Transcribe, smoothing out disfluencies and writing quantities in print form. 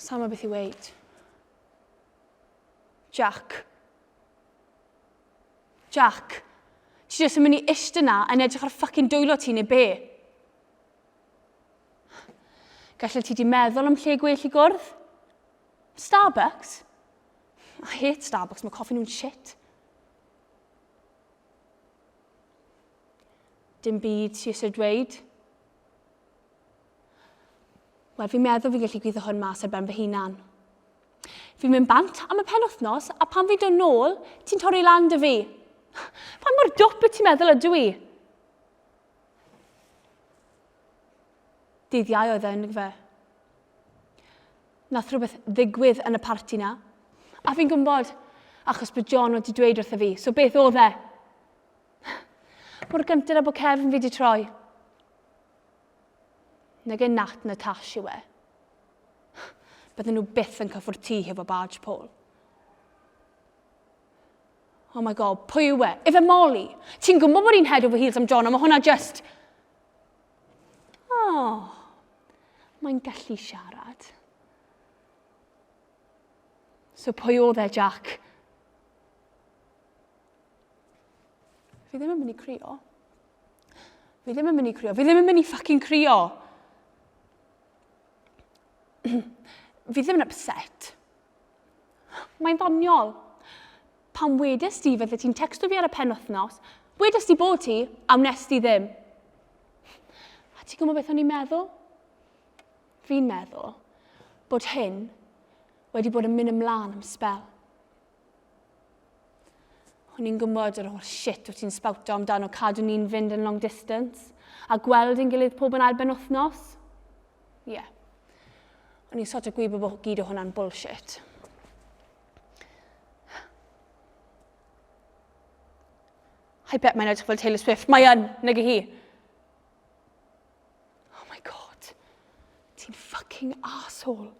Sama beth i weid. Jack. Jack. Ti jyst yn mynd i ishte na yn edrych ar ffocin dwylo ti neu be? Gallai ti di meddwl am lle gwell i gwrdd? Starbucks? I hate Starbucks, mae coffi nhw'n shit. Dim byd ti eisiau dweud. Wel, fi'n meddwl fi'n gallu gwyddo hwn mas ar ben fy hunan. Fi'n mynd bant am y penwythnos, a pan fi'n dod nôl, ti'n torri lan dy fi. Pan mor dwp y ti'n meddwl ydw i? Dydd Iau oedd yn fe. Nath rhywbeth ddigwydd yn y parti na. A fi'n gwybod, achos bod John wedi dweud wrtho fi, so beth oedd e? Mor gyntaf a bod Kevin fi wedi troi. Nag ein Nat na Tash yw e. Bydden nhw byth yn cyffwrdd tŷ hefo Barge Paul. Oh my god, pwy yw e? Ife Molly? Ti'n gwybod bod hi'n head over heels am John, a mae hwnna just... Oh, mae'n gallu siarad. So pwy oedd e, Jack? Fi ddim yn mynd i crio. Fi ddim yn mynd i crio. Fi ddim yn mynd i ffocin crio. Fi ddim yn upset. Mae'n ddoniol. Pan wedys ti fydde ti'n texto fi ar y penwythnos, wedys ti bod ti, a wnes ti ddim. A ti'n gwybod beth o'n i'n meddwl? Fi'n meddwl bod hyn wedi bod yn mynd ymlaen am sbel. O'n i'n gwybod yr holl shit o ti'n spawto amdano cadw ni'n fynd yn long distance a gweld ein gilydd pob yn alben wythnos. Ie. O'n i'n sort of gwybod bod gyd o hwnna'n bullshit. I bet mae'n edrych fel Taylor Swift. Mae yn, nag i hi. Oh my god. Ti'n fucking arsehole.